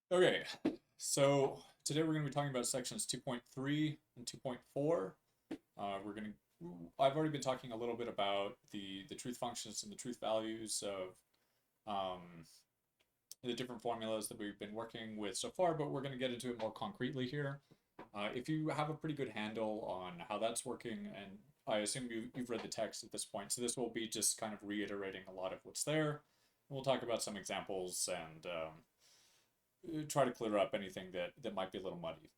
Okay, so today we're going to be talking about sections 2.3 and 2.4. We're going to I've already been talking a little bit about the truth functions and the truth values of the different formulas that we've been working with so far, but we're going to get into it more concretely here. If you have a pretty good handle on how that's working, and I assume you've read the text at this point, so this will be just kind of reiterating a lot of what's there. We'll talk about some examples and try to clear up anything that might be a little muddy.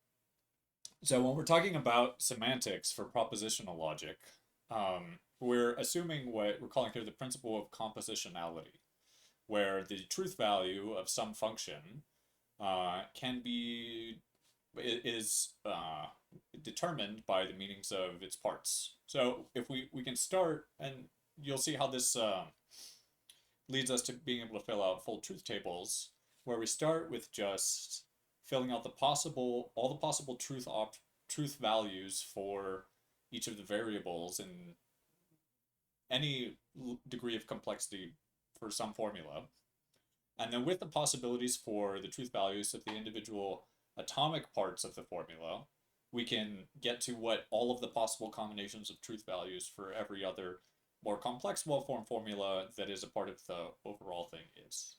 So when we're talking about semantics for propositional logic, we're assuming what we're calling here the principle of compositionality, where the truth value of some function can be is determined by the meanings of its parts. So if we can start, and you'll see how this leads us to being able to fill out full truth tables, where we start with just filling out all the possible truth values for each of the variables in any degree of complexity for some formula. And then with the possibilities for the truth values of the individual atomic parts of the formula, we can get to what all of the possible combinations of truth values for every other more complex well-formed formula that is a part of the overall thing is.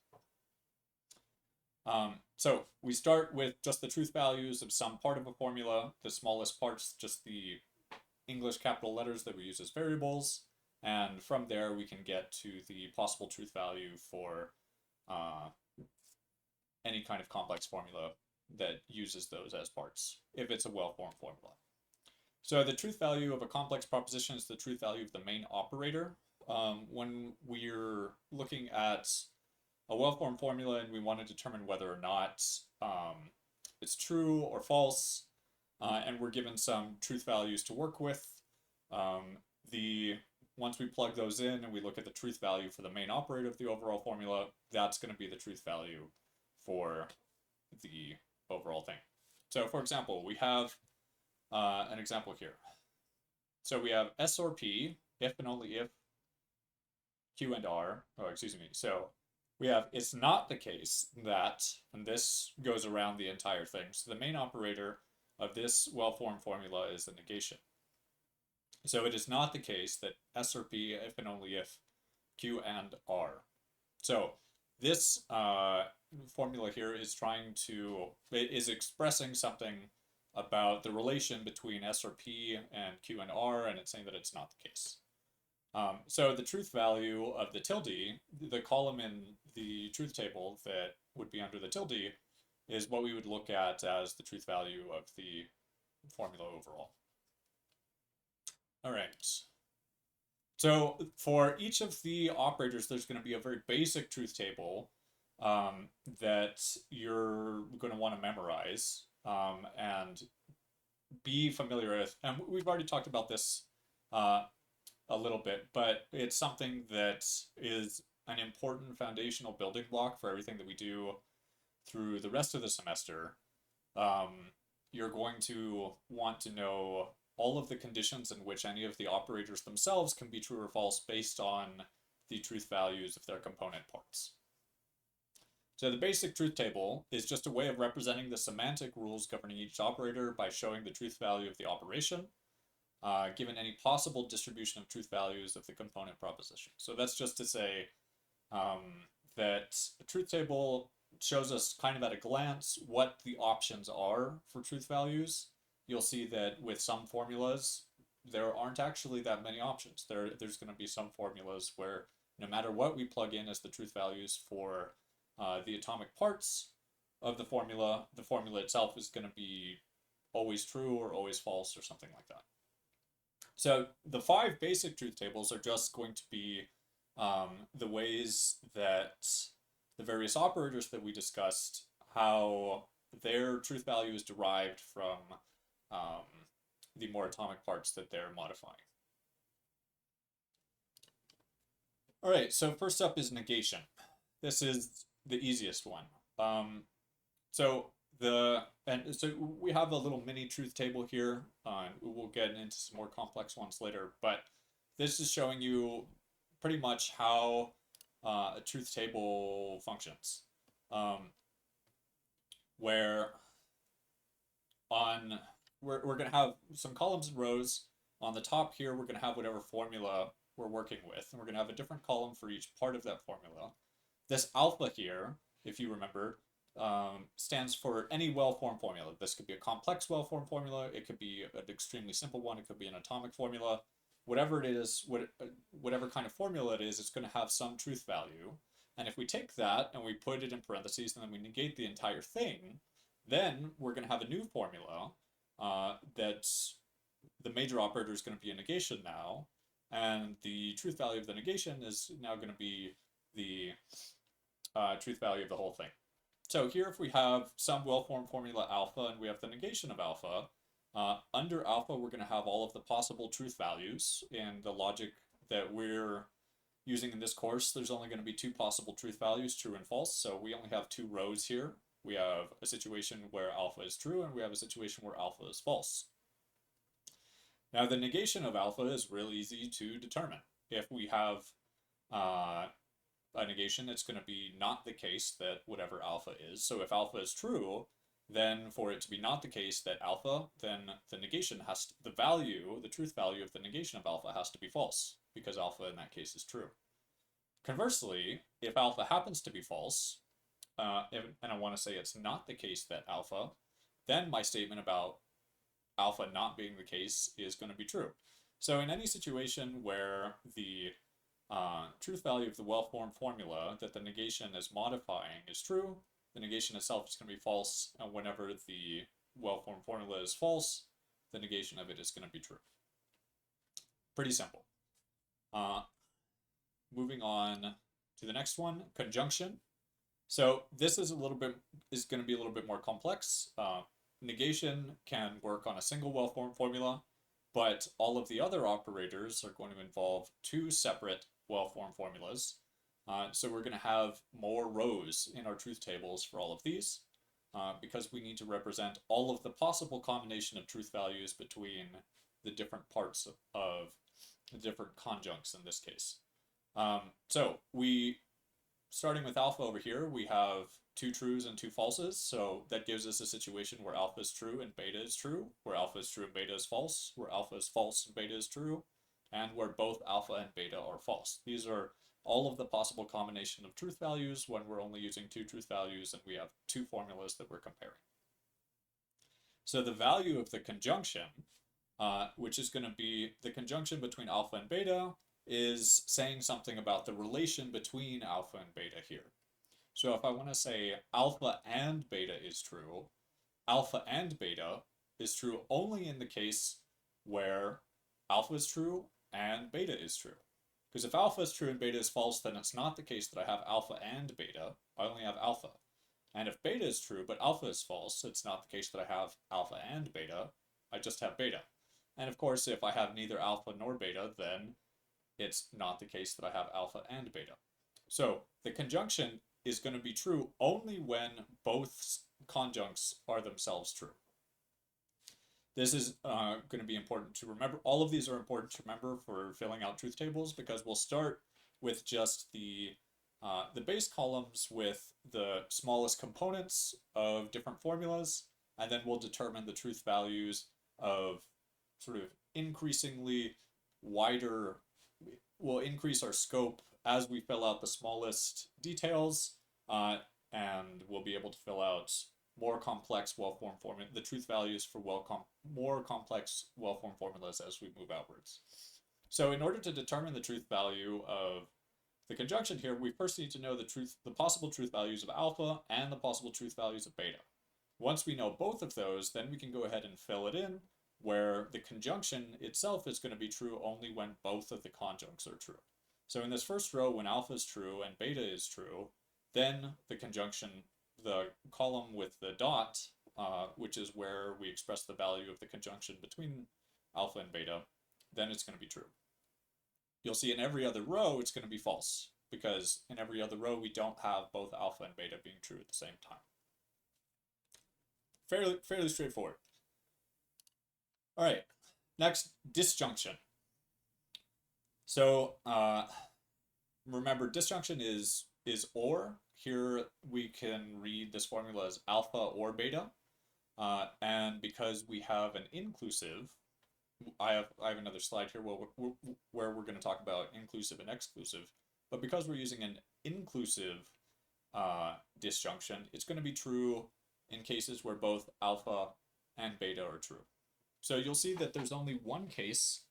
So we start with just the truth values of some part of a formula, the smallest parts, just the English capital letters that we use as variables. And from there, we can get to the possible truth value for uh, any kind of complex formula that uses those as parts, if it's a well-formed formula. So the truth value of a complex proposition is the truth value of the main operator. When we're looking at a well-formed formula and we want to determine whether or not it's true or false, and we're given some truth values to work with, um, the once we plug those in and we look at the truth value for the main operator of the overall formula, that's going to be the truth value for the overall thing. So for example, we have an example here. So we have S or P, if and only if Q and R, oh, excuse me. So we have it's not the case that, and this goes around the entire thing. So the main operator of this well-formed formula is the negation. So it is not the case that S or P, if and only if Q and R. So this formula here is it is expressing something about the relation between S or P and Q and R, and it's saying that it's not the case. So the truth value of the tilde, the column in the truth table that would be under the tilde, is what we would look at as the truth value of the formula overall. All right. So for each of the operators, there's going to be a very basic truth table that you're going to want to memorize and be familiar with. And we've already talked about this uh, a little bit, but it's something that is an important foundational building block for everything that we do through the rest of the semester. You're going to want to know all of the conditions in which any of the operators themselves can be true or false based on the truth values of their component parts. So the basic truth table is just a way of representing the semantic rules governing each operator by showing the truth value of the operation, given any possible distribution of truth values of the component proposition. So that's just to say that a truth table shows us kind of at a glance what the options are for truth values. You'll see that with some formulas, there aren't actually that many options. There's going to be some formulas where no matter what we plug in as the truth values for the atomic parts of the formula itself is going to be always true or always false or something like that. So the five basic truth tables are just going to be the ways that the various operators that we discussed, how their truth value is derived from um, the more atomic parts that they're modifying. All right, so first up is negation. This is the easiest one. So so we have a little mini truth table here. We'll get into some more complex ones later, but this is showing you pretty much how a truth table functions. Um, where on we're going to have some columns and rows. On the top here, we're going to have whatever formula we're working with, and we're going to have a different column for each part of that formula. This alpha here, if you remember, stands for any well-formed formula. This could be a complex well-formed formula. It could be an extremely simple one. It could be an atomic formula. Whatever it is, whatever kind of formula it is, it's going to have some truth value. And if we take that and we put it in parentheses and then we negate the entire thing, then we're going to have a new formula that's the major operator is going to be a negation now, and the truth value of the negation is now going to be the truth value of the whole thing. So here, if we have some well-formed formula alpha and we have the negation of alpha, under alpha, we're going to have all of the possible truth values. In the logic that we're using in this course, there's only going to be two possible truth values, true and false. So we only have two rows here. We have a situation where alpha is true, and we have a situation where alpha is false. Now, the negation of alpha is real easy to determine. If we have a negation, it's going to be not the case that whatever alpha is. So if alpha is true, then for it to be not the case that alpha, then the negation has to, the truth value of the negation of alpha has to be false, because alpha in that case is true. Conversely, if alpha happens to be false, and I want to say it's not the case that alpha, then my statement about alpha not being the case is going to be true. So in any situation where the truth value of the well-formed formula that the negation is modifying is true, the negation itself is going to be false, and whenever the well-formed formula is false, the negation of it is going to be true. Pretty simple. Moving on to the next one, conjunction. So this is going to be a little bit more complex. Negation can work on a single well-formed formula, but all of the other operators are going to involve two separate well-formed formulas. So we're going to have more rows in our truth tables for all of these, because we need to represent all of the possible combination of truth values between the different parts of the different conjuncts in this case. So starting with alpha over here, we have two trues and two falses, so that gives us a situation where alpha is true and beta is true, where alpha is true and beta is false, where alpha is false and beta is true, and where both alpha and beta are false. These are all of the possible combination of truth values when we're only using two truth values and we have two formulas that we're comparing. So the value of the conjunction, which is going to be the conjunction between alpha and beta, is saying something about the relation between alpha and beta here. So if I want to say alpha and beta is true, alpha and beta is true only in the case where alpha is true and beta is true. Because if alpha is true and beta is false, then it's not the case that I have alpha and beta. I only have alpha. And if beta is true but alpha is false, it's not the case that I have alpha and beta. I just have beta. And of course, if I have neither alpha nor beta, then it's not the case that I have alpha and beta. So the conjunction is going to be true only when both conjuncts are themselves true. This is going to be important to remember. All of these are important to remember for filling out truth tables, because we'll start with just the base columns with the smallest components of different formulas, and then we'll determine the truth values of sort of increasingly wider. We'll increase our scope as we fill out the smallest details, and we'll be able to fill out more complex well-formed formula, the truth values for more complex well-formed formulas as we move outwards. So in order to determine the truth value of the conjunction here, we first need to know the possible truth values of alpha and the possible truth values of beta. Once we know both of those, then we can go ahead and fill it in, where the conjunction itself is going to be true only when both of the conjuncts are true. So in this first row, when alpha is true and beta is true, then the conjunction, the column with the dot, which is where we express the value of the conjunction between alpha and beta, then it's going to be true. You'll see in every other row, it's going to be false, because in every other row, we don't have both alpha and beta being true at the same time. Fairly straightforward. All right, next, disjunction. So remember, disjunction is or. here we can read this formula as alpha or beta. And because we have an inclusive, I have another slide here where we're going to talk about inclusive and exclusive. But because we're using an inclusive disjunction, it's going to be true in cases where both alpha and beta are true. So you'll see that there's only one case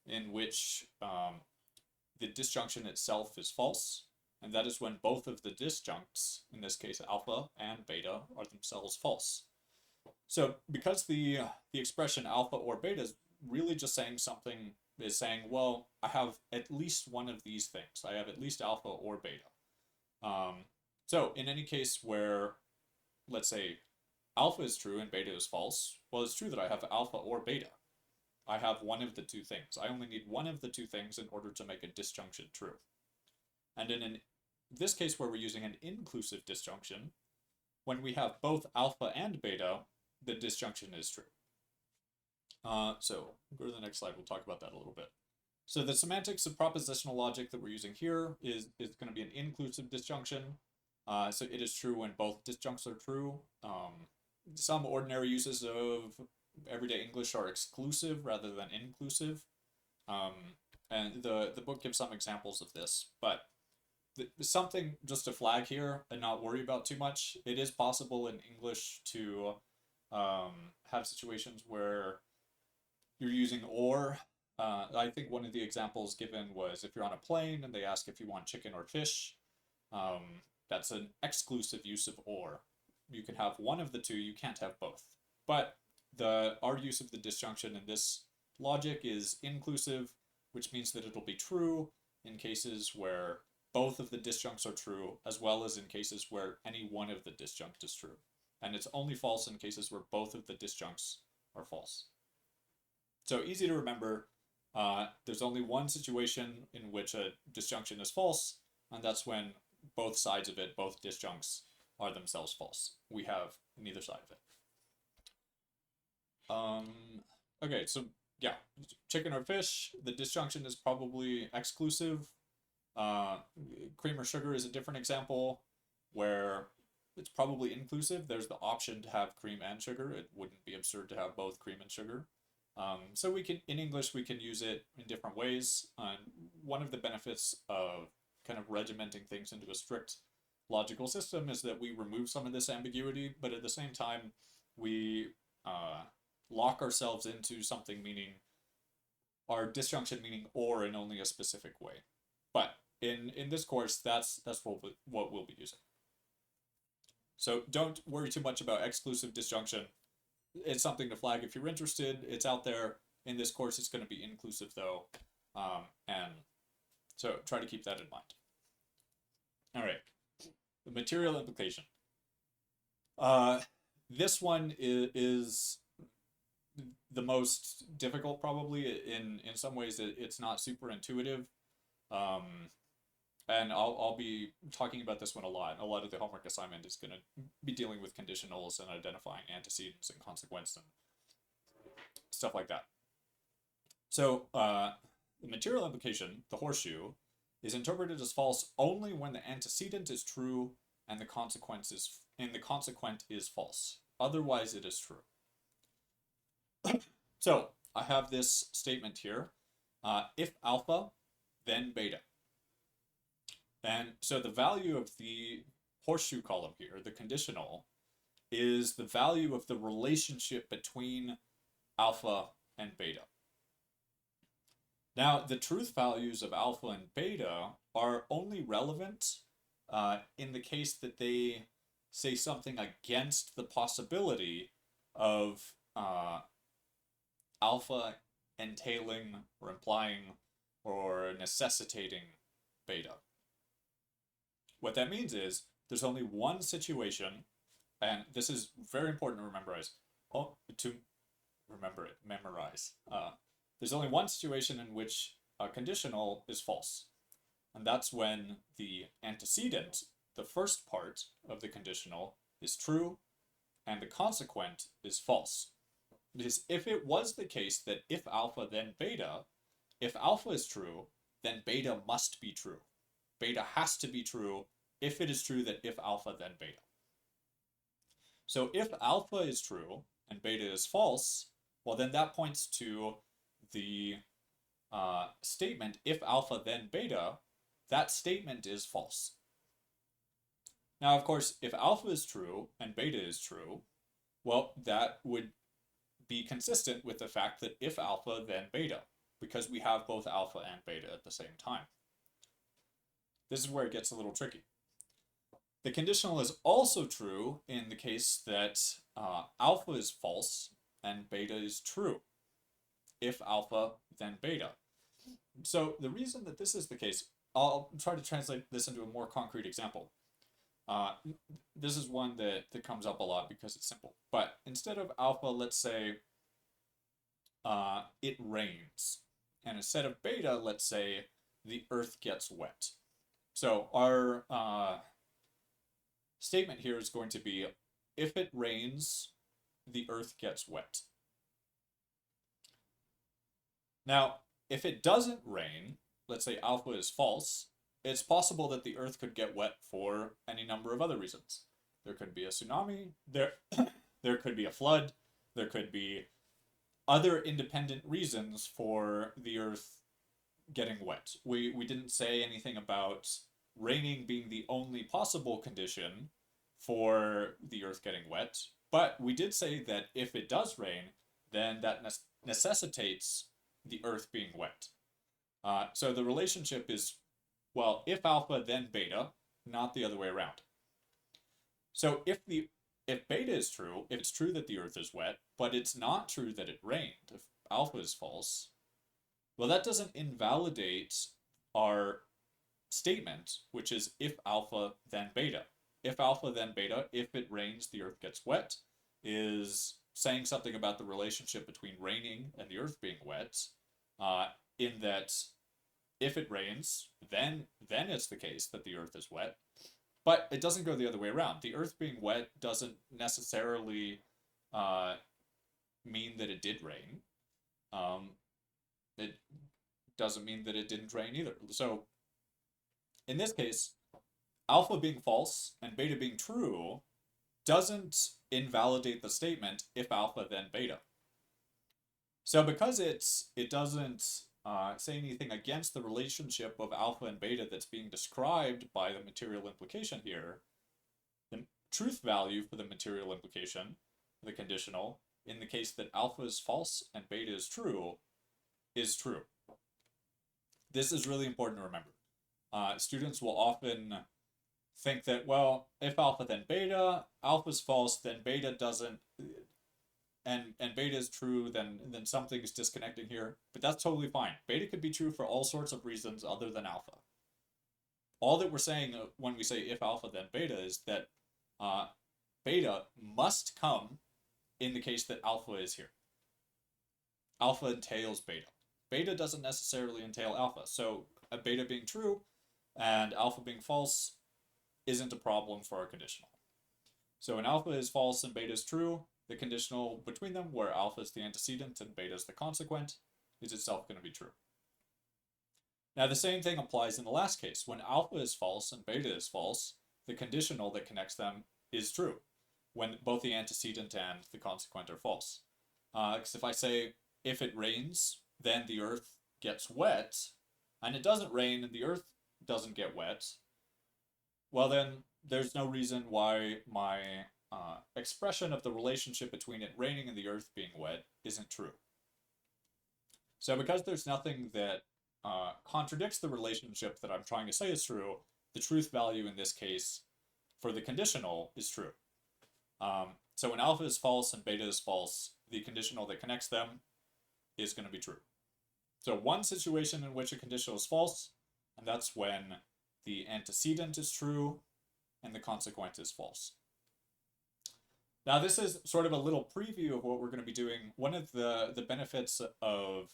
in which the disjunction itself is false, and that is when both of the disjuncts, in this case alpha and beta, are themselves false. So because the expression alpha or beta is really just saying something, is saying, well, I have at least one of these things. I have at least alpha or beta. So in any case where, let's say, alpha is true and beta is false, well, it's true that I have alpha or beta. I have one of the two things. I only need one of the two things in order to make a disjunction true. And in this case where we're using an inclusive disjunction, when we have both alpha and beta, the disjunction is true. So go to the next slide, we'll talk about that a little bit. So the semantics of propositional logic that we're using here is going to be an inclusive disjunction. So it is true when both disjuncts are true. Some ordinary uses of everyday English are exclusive rather than inclusive. And the book gives some examples of this, but something just to flag here and not worry about too much. It is possible in English to have situations where you're using or. I think one of the examples given was if you're on a plane and they ask if you want chicken or fish. That's an exclusive use of or. You can have one of the two, you can't have both. But our use of the disjunction in this logic is inclusive, which means that it'll be true in cases where both of the disjuncts are true, as well as in cases where any one of the disjunct is true. And it's only false in cases where both of the disjuncts are false. So easy to remember, there's only one situation in which a disjunction is false, and that's when both sides of it, both disjuncts, are themselves false. We have neither side of it. Okay, so yeah, chicken or fish, the disjunction is probably exclusive. Cream or sugar is a different example where it's probably inclusive. There's the option to have cream and sugar. It wouldn't be absurd to have both cream and sugar. So we can, in English, we can use it in different ways. One of the benefits of kind of regimenting things into a strict logical system is that we remove some of this ambiguity, but at the same time, we lock ourselves into something meaning our disjunction meaning or in only a specific way. But in this course, that's what we'll be using. So don't worry too much about exclusive disjunction. It's something to flag if you're interested. It's out there. In this course, it's going to be inclusive though. And so try to keep that in mind. All right, the material implication. This one is the most difficult probably. In some ways it's not super intuitive. And I'll be talking about this one a lot. A lot of the homework assignment is going to be dealing with conditionals and identifying antecedents and consequence and stuff like that. So the material implication, the horseshoe, is interpreted as false only when the antecedent is true and the consequent is false. Otherwise, it is true. So I have this statement here. If alpha, then beta. And so the value of the horseshoe column here, the conditional, is the value of the relationship between alpha and beta. Now, the truth values of alpha and beta are only relevant in the case that they say something against the possibility of alpha entailing or implying or necessitating beta. What that means is there's only one situation, and this is very important to memorize. There's only one situation in which a conditional is false, and that's when the antecedent, the first part of the conditional, is true, and the consequent is false. Because if it was the case that if alpha then beta, if alpha is true, then beta must be true. Beta has to be true, if it is true that if alpha, then beta. So if alpha is true and beta is false, well, then that points to the statement, if alpha, then beta, that statement is false. Now, of course, if alpha is true and beta is true, well, that would be consistent with the fact that if alpha, then beta, because we have both alpha and beta at the same time. This is where it gets a little tricky. The conditional is also true in the case that alpha is false and beta is true. If alpha, then beta. So the reason that this is the case, I'll try to translate this into a more concrete example. This is one that comes up a lot because it's simple. But instead of alpha, let's say it rains. And instead of beta, let's say the earth gets wet. So our statement here is going to be, if it rains, the earth gets wet. Now, if it doesn't rain, let's say alpha is false, it's possible that the earth could get wet for any number of other reasons. There could be a tsunami, there could be a flood, there could be other independent reasons for the earth getting wet. We didn't say anything about raining being the only possible condition for the earth getting wet, but we did say that if it does rain, then that necessitates the earth being wet. So the relationship is, well, if alpha, then beta, not the other way around. So if beta is true, if it's true that the earth is wet, but it's not true that it rained, if alpha is false, well, that doesn't invalidate our statement, which is if alpha, then beta. If alpha, then beta, if it rains, the earth gets wet, is saying something about the relationship between raining and the earth being wet, in that if it rains, then it's the case that the earth is wet. But it doesn't go the other way around. The earth being wet doesn't necessarily mean that it did rain. It doesn't mean that it didn't rain either. So in this case, alpha being false and beta being true doesn't invalidate the statement if alpha, then beta. So because it doesn't say anything against the relationship of alpha and beta that's being described by the material implication here, the truth value for the material implication, the conditional, in the case that alpha is false and beta is true. This is really important to remember. Students will often think that, well, if alpha, then beta, alpha is false, then beta doesn't, and beta is true, then something is disconnecting here. But that's totally fine. Beta could be true for all sorts of reasons other than alpha. All that we're saying when we say if alpha, then beta is that beta must come in the case that alpha is here. Alpha entails beta. Beta doesn't necessarily entail alpha. So a beta being true and alpha being false isn't a problem for our conditional. So when alpha is false and beta is true, the conditional between them, where alpha is the antecedent and beta is the consequent, is itself going to be true. Now the same thing applies in the last case. When alpha is false and beta is false, the conditional that connects them is true, when both the antecedent and the consequent are false. Because if I say, if it rains, then the earth gets wet, and it doesn't rain and the earth doesn't get wet, well then, there's no reason why my expression of the relationship between it raining and the earth being wet isn't true. So because there's nothing that contradicts the relationship that I'm trying to say is true, the truth value in this case for the conditional is true. So when alpha is false and beta is false, the conditional that connects them is going to be true. So one situation in which a conditional is false, and that's when the antecedent is true and the consequent is false. Now this is sort of a little preview of what we're going to be doing. One of the benefits of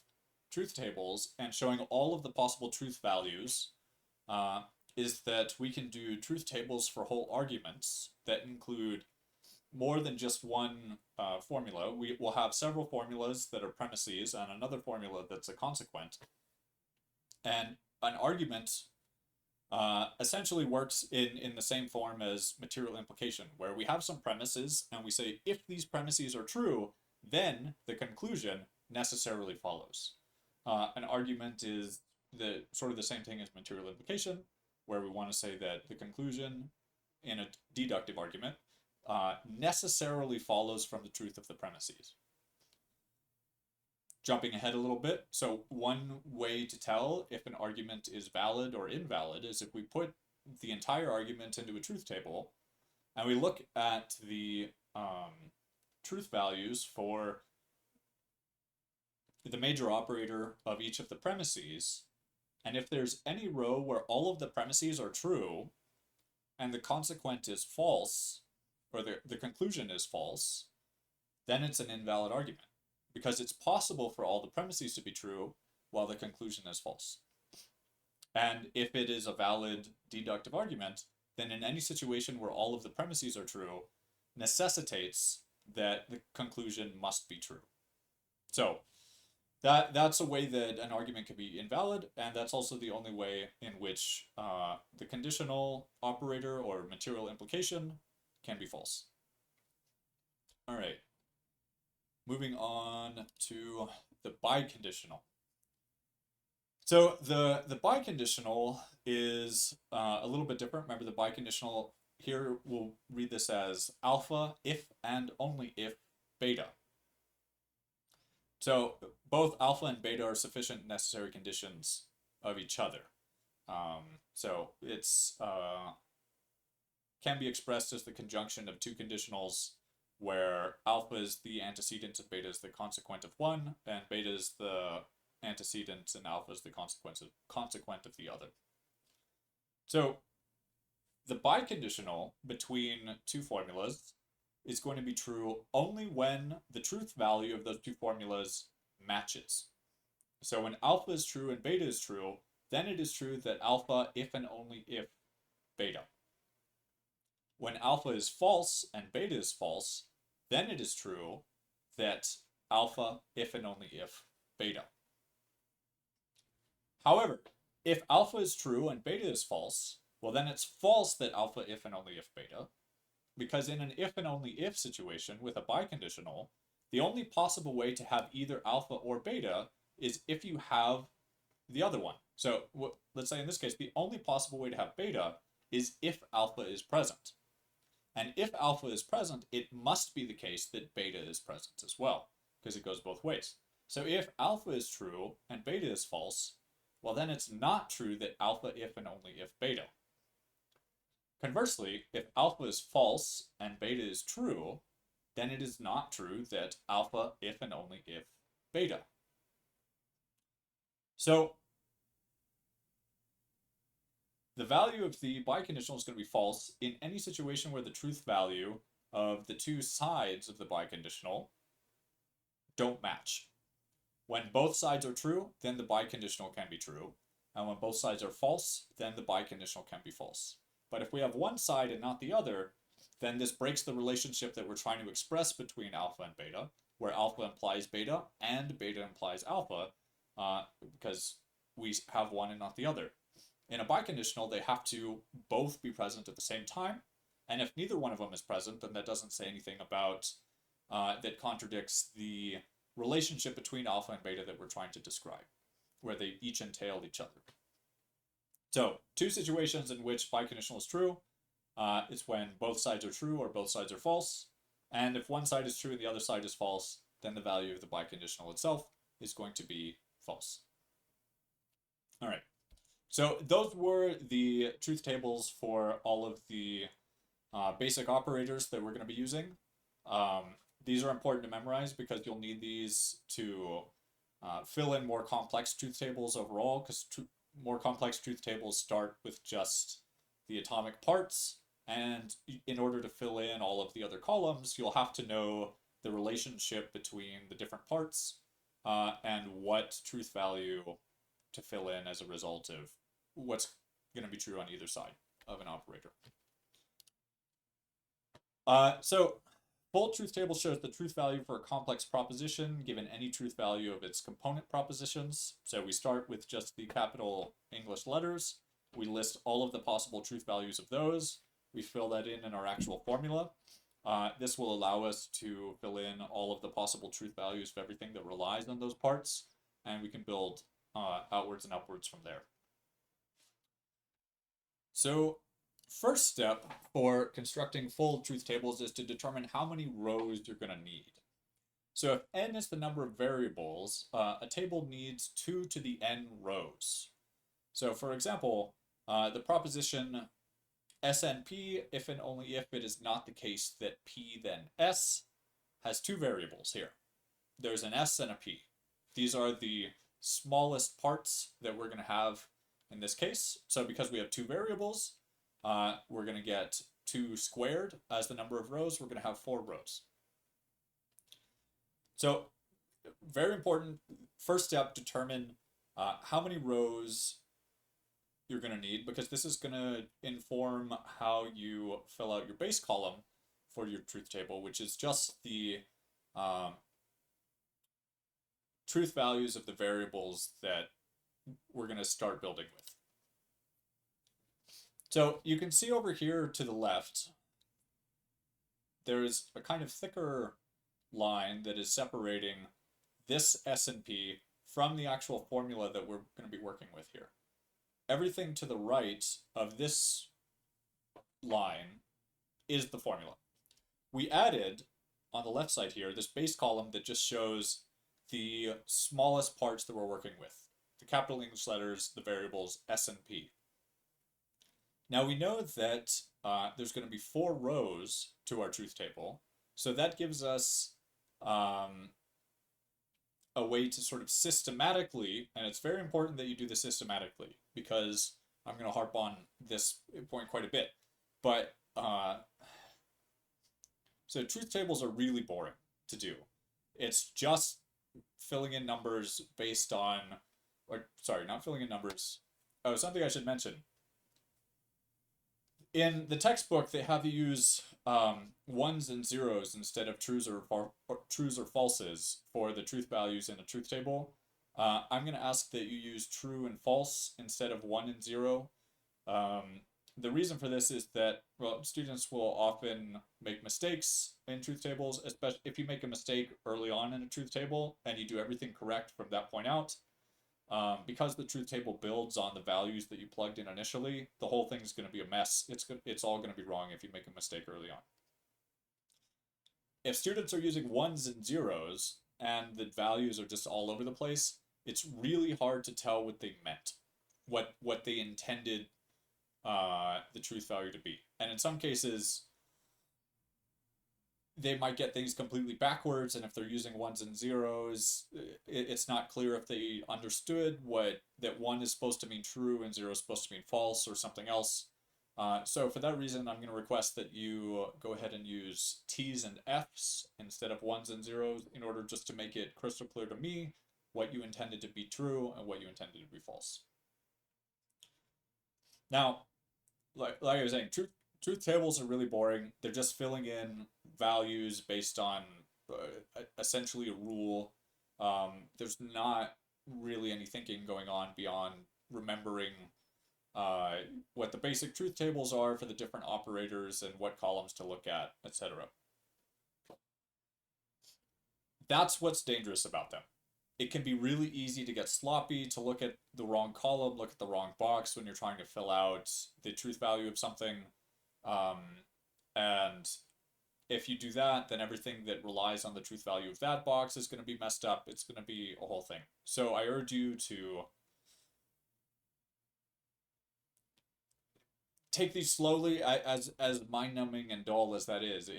truth tables and showing all of the possible truth values is that we can do truth tables for whole arguments that include more than just one formula. We will have several formulas that are premises and another formula that's a consequent. And an argument essentially works in the same form as material implication, where we have some premises and we say if these premises are true, then the conclusion necessarily follows. An argument is the sort of the same thing as material implication, where we want to say that the conclusion in a deductive argument necessarily follows from the truth of the premises. Jumping ahead a little bit, so one way to tell if an argument is valid or invalid is if we put the entire argument into a truth table and we look at the truth values for the major operator of each of the premises, and if there's any row where all of the premises are true and the consequent is false, or the conclusion is false, then it's an invalid argument, because it's possible for all the premises to be true while the conclusion is false. And if it is a valid deductive argument, then in any situation where all of the premises are true, necessitates that the conclusion must be true. So that's a way that an argument can be invalid, and that's also the only way in which the conditional operator or material implication can be false. All right. Moving on to the biconditional. So the biconditional is a little bit different. Remember, the biconditional here, we'll read this as alpha if and only if beta. So both alpha and beta are sufficient necessary conditions of each other. So it's can be expressed as the conjunction of two conditionals where alpha is the antecedent and beta is the consequent of one, and beta is the antecedent and alpha is the consequent of the other. So the biconditional between two formulas is going to be true only when the truth value of those two formulas matches. So when alpha is true and beta is true, then it is true that alpha if and only if beta. When alpha is false and beta is false, then it is true that alpha if and only if beta. However, if alpha is true and beta is false, well then it's false that alpha if and only if beta, because in an if and only if situation with a biconditional, the only possible way to have either alpha or beta is if you have the other one. So let's say in this case, the only possible way to have beta is if alpha is present. And if alpha is present, it must be the case that beta is present as well, because it goes both ways. So if alpha is true and beta is false, well then it's not true that alpha if and only if beta. Conversely, if alpha is false and beta is true, then it is not true that alpha if and only if beta. So the value of the biconditional is going to be false in any situation where the truth value of the two sides of the biconditional don't match. When both sides are true, then the biconditional can be true. And when both sides are false, then the biconditional can be false. But if we have one side and not the other, then this breaks the relationship that we're trying to express between alpha and beta, where alpha implies beta and beta implies alpha, because we have one and not the other. In a biconditional, they have to both be present at the same time, and if neither one of them is present, then that doesn't say anything about, that contradicts the relationship between alpha and beta that we're trying to describe, where they each entail each other. So, two situations in which biconditional is true, it's when both sides are true or both sides are false, and if one side is true and the other side is false, then the value of the biconditional itself is going to be false. All right. So those were the truth tables for all of the basic operators that we're going to be using. These are important to memorize because you'll need these to fill in more complex truth tables overall, because more complex truth tables start with just the atomic parts, and in order to fill in all of the other columns, you'll have to know the relationship between the different parts and what truth value to fill in as a result of what's going to be true on either side of an operator. So full truth table shows the truth value for a complex proposition given any truth value of its component propositions. So we start with just the capital English letters, We list all of the possible truth values of those. We fill that in our actual formula. This will allow us to fill in all of the possible truth values of everything that relies on those parts, and we can build outwards and upwards from there. So, first step for constructing full truth tables is to determine how many rows you're going to need. So if n is the number of variables, a table needs 2 to the n rows. So for example, the proposition SNP, if and only if it is not the case that P then S, has 2 variables here. There's an S and a P. These are the smallest parts that we're going to have in this case. So because we have 2 variables, we're going to get 2 squared as the number of rows. We're going to have 4 rows. So very important, first step, determine how many rows you're going to need, because this is going to inform how you fill out your base column for your truth table, which is just the truth values of the variables that we're going to start building with. So you can see over here to the left, there's a kind of thicker line that is separating this S and P from the actual formula that we're going to be working with here. Everything to the right of this line is the formula. We added, on the left side here, this base column that just shows the smallest parts that we're working with. The capital English letters, the variables S and P. Now we know that there's going to be 4 rows to our truth table, so that gives us a way to sort of systematically, and it's very important that you do this systematically, because I'm going to harp on this point quite a bit, but so truth tables are really boring to do. It's just filling in numbers based on, or sorry, not filling in numbers. Oh, something I should mention. In the textbook, they have you use ones and zeros instead of trues or falses for the truth values in a truth table. I'm going to ask that you use true and false instead of 1 and 0. The reason for this is that, well, students will often make mistakes in truth tables, especially if you make a mistake early on in a truth table and you do everything correct from that point out. Because the truth table builds on the values that you plugged in initially, the whole thing's going to be a mess. It's all going to be wrong if you make a mistake early on. If students are using ones and zeros and the values are just all over the place, it's really hard to tell what they meant, what they intended the truth value to be. And in some cases, they might get things completely backwards, and if they're using ones and zeros, it's not clear if they understood that 1 is supposed to mean true and 0 is supposed to mean false or something else. So for that reason, I'm going to request that you go ahead and use T's and F's instead of 1s and 0s in order just to make it crystal clear to me what you intended to be true and what you intended to be false. Now, like I was saying, truth tables are really boring. They're just filling in values based on essentially a rule. There's not really any thinking going on beyond remembering what the basic truth tables are for the different operators and what columns to look at, etc. That's what's dangerous about them. It can be really easy to get sloppy, to look at the wrong column, look at the wrong box when you're trying to fill out the truth value of something. And if you do that, then everything that relies on the truth value of that box is going to be messed up. It's going to be a whole thing. So I urge you to take these slowly, as mind-numbing and dull as that is.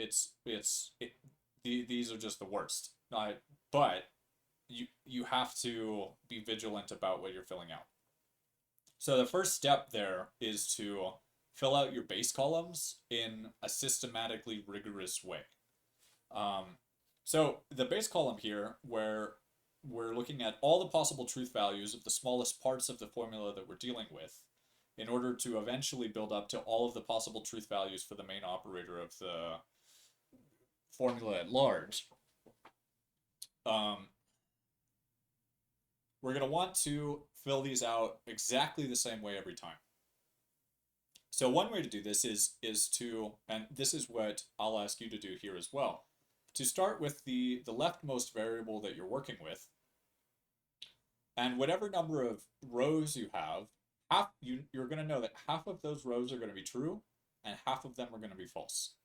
These are just the worst. But you have to be vigilant about what you're filling out. So the first step there is to fill out your base columns in a systematically rigorous way. So the base column here, where we're looking at all the possible truth values of the smallest parts of the formula that we're dealing with, in order to eventually build up to all of the possible truth values for the main operator of the formula at large. We're going to want to fill these out exactly the same way every time. So one way to do this is to, and this is what I'll ask you to do here as well, to start with the leftmost variable that you're working with, and whatever number of rows you have, you're going to know that half of those rows are going to be true, and half of them are going to be false.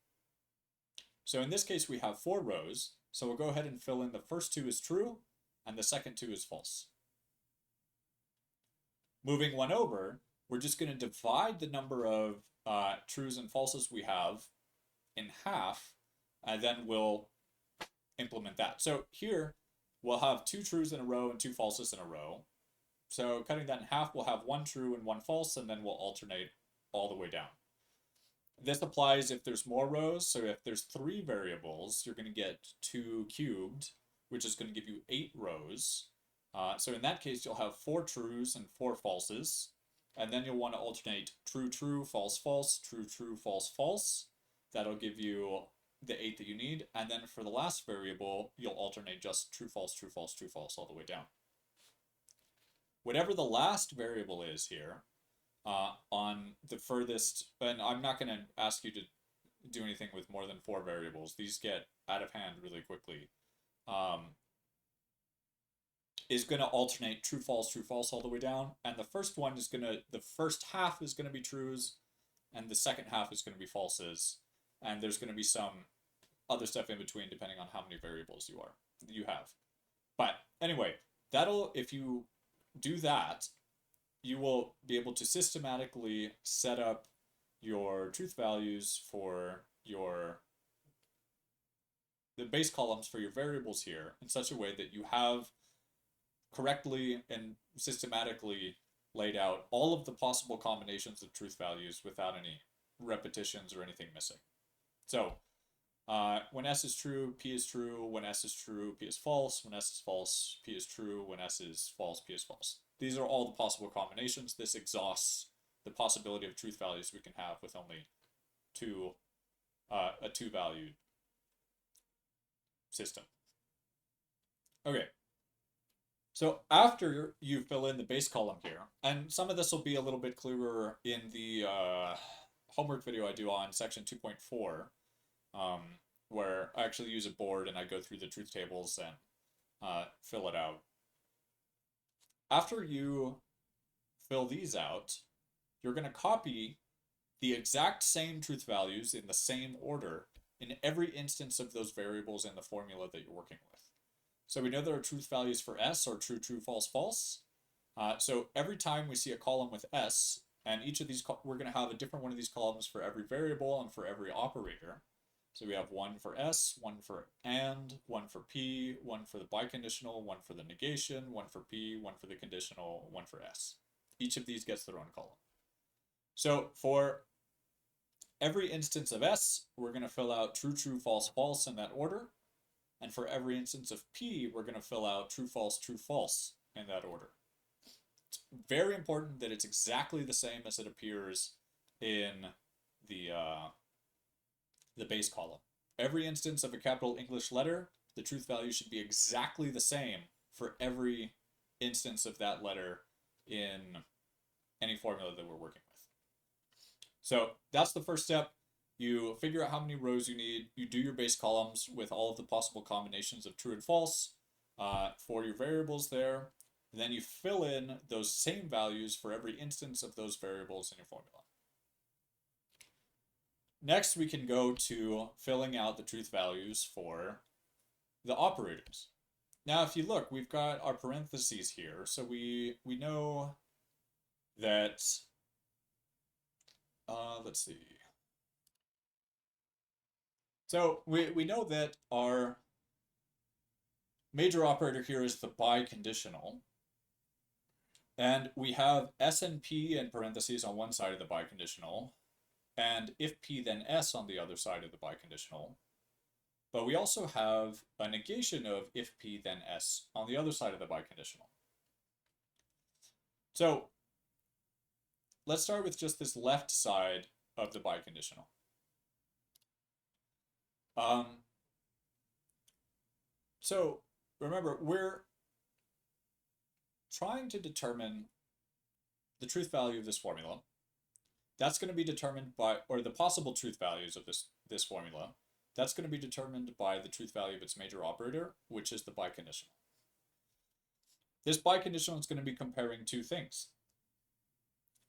So in this case, we have 4 rows, so we'll go ahead and fill in the first 2 is true, and the second 2 is false. Moving one over, we're just going to divide the number of trues and falses we have in half, and then we'll implement that. So here, we'll have 2 trues in a row and 2 falses in a row. So cutting that in half, we'll have 1 true and 1 false, and then we'll alternate all the way down. This applies if there's more rows. So if there's 3 variables, you're going to get 2 cubed, which is going to give you 8 rows. So in that case, you'll have 4 trues and 4 falses. And then you'll want to alternate true, true, false, false, true, true, false, false. That'll give you the 8 that you need. And then for the last variable, you'll alternate just true, false, true, false, true, false all the way down. Whatever the last variable is here, on the furthest, and I'm not going to ask you to do anything with more than 4 variables. These get out of hand really quickly. Is going to alternate true, false all the way down. And the first one is going to, the first half is going to be trues, and the second half is going to be falses. And there's going to be some other stuff in between depending on how many variables you have. But anyway, if you do that, you will be able to systematically set up your truth values for the base columns for your variables here in such a way that you have correctly and systematically laid out all of the possible combinations of truth values without any repetitions or anything missing. So when S is true, P is true. When S is true, P is false. When S is false, P is true. When S is false, P is false. These are all the possible combinations. This exhausts the possibility of truth values we can have with only a 2-valued system. Okay. So after you fill in the base column here, and some of this will be a little bit clearer in the homework video I do on section 2.4, where I actually use a board and I go through the truth tables and fill it out. After you fill these out, you're going to copy the exact same truth values in the same order in every instance of those variables in the formula that you're working with. So we know there are truth values for S, or true, true, false, false. So every time we see a column with S, and each of these, we're going to have a different one of these columns for every variable and for every operator. So we have 1 for S, 1 for AND, 1 for P, 1 for the biconditional, 1 for the negation, 1 for P, 1 for the conditional, 1 for S. Each of these gets their own column. So for every instance of S, we're going to fill out true, true, false, false in that order. And for every instance of P, we're going to fill out true, false in that order. It's very important that it's exactly the same as it appears in the base column. Every instance of a capital English letter, the truth value should be exactly the same for every instance of that letter in any formula that we're working with. So that's the first step. You figure out how many rows you need. You do your base columns with all of the possible combinations of true and false for your variables there. And then you fill in those same values for every instance of those variables in your formula. Next, we can go to filling out the truth values for the operators. Now, if you look, we've got our parentheses here. So we know that, let's see. So we know that our major operator here is the biconditional. And we have S and P in parentheses on one side of the biconditional, and if P then S on the other side of the biconditional. But we also have a negation of if P then S on the other side of the biconditional. So let's start with just this left side of the biconditional. So remember, we're trying to determine the truth value of this formula That's going to be determined by, or the possible truth values of this formula, that's going to be determined by the truth value of its major operator, which is the biconditional. This biconditional is going to be comparing two things.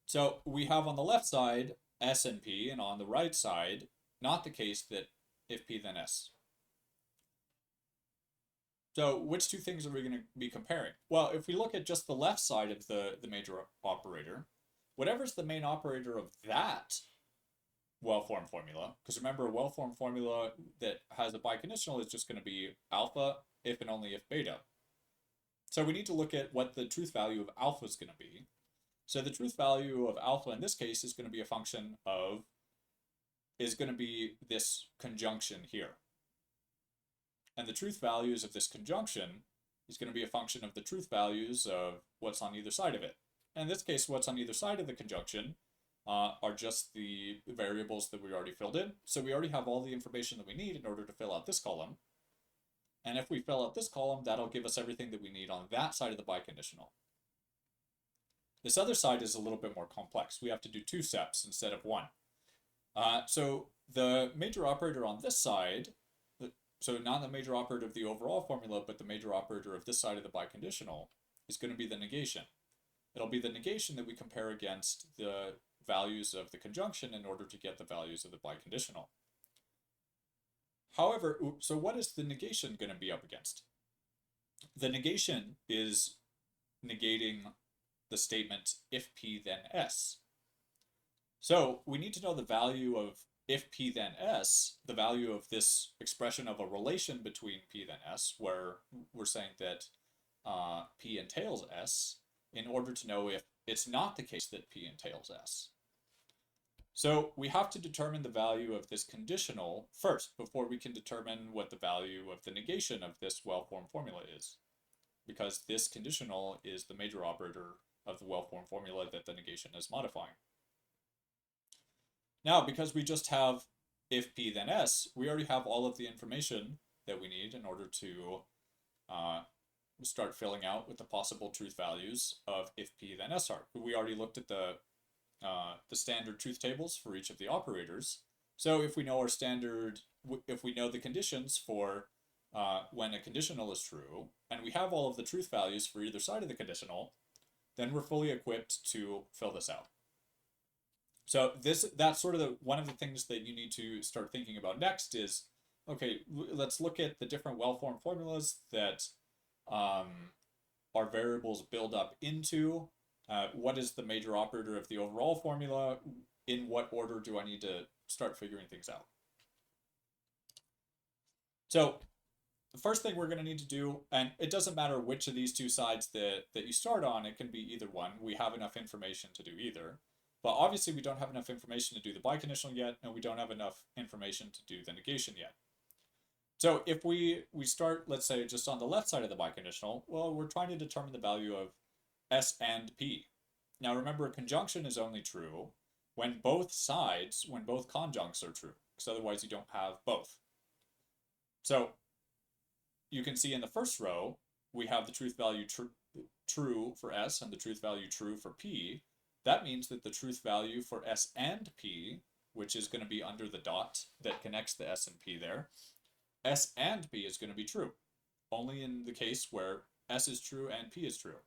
So we have on the left side S and P, and on the right side, not the case that if P then S. So which two things are we going to be comparing? Well, if we look at just the left side of the major operator, whatever's the main operator of that well-formed formula, because remember, a well-formed formula that has a biconditional is just going to be alpha if and only if beta. So we need to look at what the truth value of alpha is going to be. So the truth value of alpha in this case is going to be a function of, is going to be this conjunction here. And the truth values of this conjunction is going to be a function of the truth values of what's on either side of it. And in this case, what's on either side of the conjunction are just the variables that we already filled in. So we already have all the information that we need in order to fill out this column. And if we fill out this column, that'll give us everything that we need on that side of the biconditional. This other side is a little bit more complex. We have to do two steps instead of one. So the major operator on this side, so not the major operator of the overall formula, but the major operator of this side of the biconditional, is going to be the negation. It'll be the negation that we compare against the values of the conjunction in order to get the values of the biconditional. However, so what is the negation going to be up against? The negation is negating the statement if P then S. So we need to know the value of if P then S, the value of this expression of a relation between P then S, where we're saying that P entails S, in order to know if it's not the case that P entails S. So we have to determine the value of this conditional first before we can determine what the value of the negation of this well-formed formula is. Because this conditional is the major operator of the well-formed formula that the negation is modifying. Now, because we just have if P then S, we already have all of the information that we need in order to start filling out with the possible truth values of if P then S are. We already looked at the standard truth tables for each of the operators. So if we know our standard, if we know the conditions for when a conditional is true, and we have all of the truth values for either side of the conditional, then we're fully equipped to fill this out. So that's sort of one of the things that you need to start thinking about next is, okay, let's look at the different well-formed formulas that our variables build up into. What is the major operator of the overall formula? In what order do I need to start figuring things out? So the first thing we're going to need to do, and it doesn't matter which of these two sides that you start on, it can be either one. We have enough information to do either. But obviously we don't have enough information to do the biconditional yet, and we don't have enough information to do the negation yet. So if we start, let's say, just on the left side of the biconditional, well, we're trying to determine the value of S and P. Now remember, a conjunction is only true when both sides, when both conjuncts are true, because otherwise you don't have both. So you can see in the first row, we have the truth value true for S and the truth value true for P. That means that the truth value for S and P, which is going to be under the dot that connects the S and P there, S and P is going to be true, only in the case where S is true and P is true.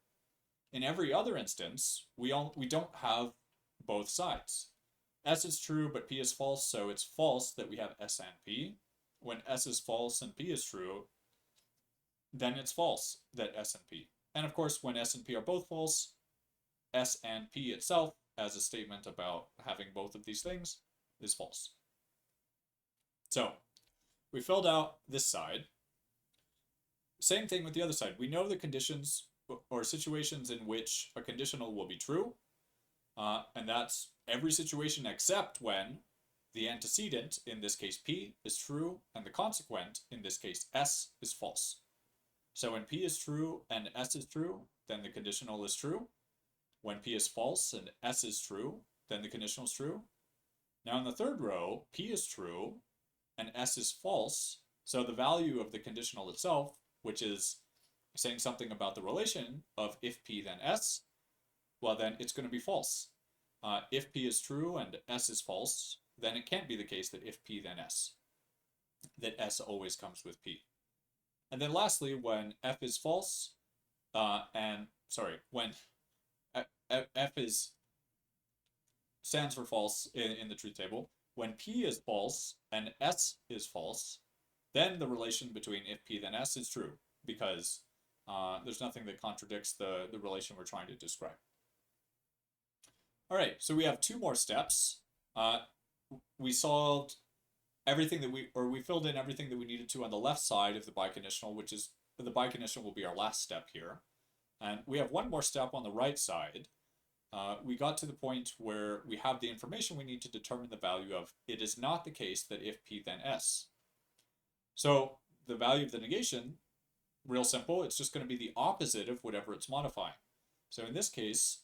In every other instance, we don't have both sides. S is true, but P is false, so it's false that we have S and P. When S is false and P is true, then it's false that S and P. And of course, when S and P are both false, S and P itself, as a statement about having both of these things, is false. So, we filled out this side. Same thing with the other side. We know the conditions or situations in which a conditional will be true, and that's every situation except when the antecedent, in this case P, is true, and the consequent, in this case S, is false. So when P is true and S is true, then the conditional is true. When P is false and S is true, then the conditional is true. Now in the third row, P is true and S is false, so the value of the conditional itself, which is saying something about the relation of if P then S, well then it's going to be false. if P is true and S is false, then it can't be the case that if P then S, that S always comes with P. And then lastly, when F is false, when F is stands for false in the truth table, when P is false and S is false, then the relation between if P then S is true, because there's nothing that contradicts the relation we're trying to describe. All right, so we have two more steps. We solved everything that we filled in everything that we needed to on the left side of the biconditional, which is the biconditional will be our last step here. And we have one more step on the right side. We got to the point where we have the information we need to determine the value of it is not the case that if P then S. So the value of the negation, real simple, it's just going to be the opposite of whatever it's modifying. So in this case,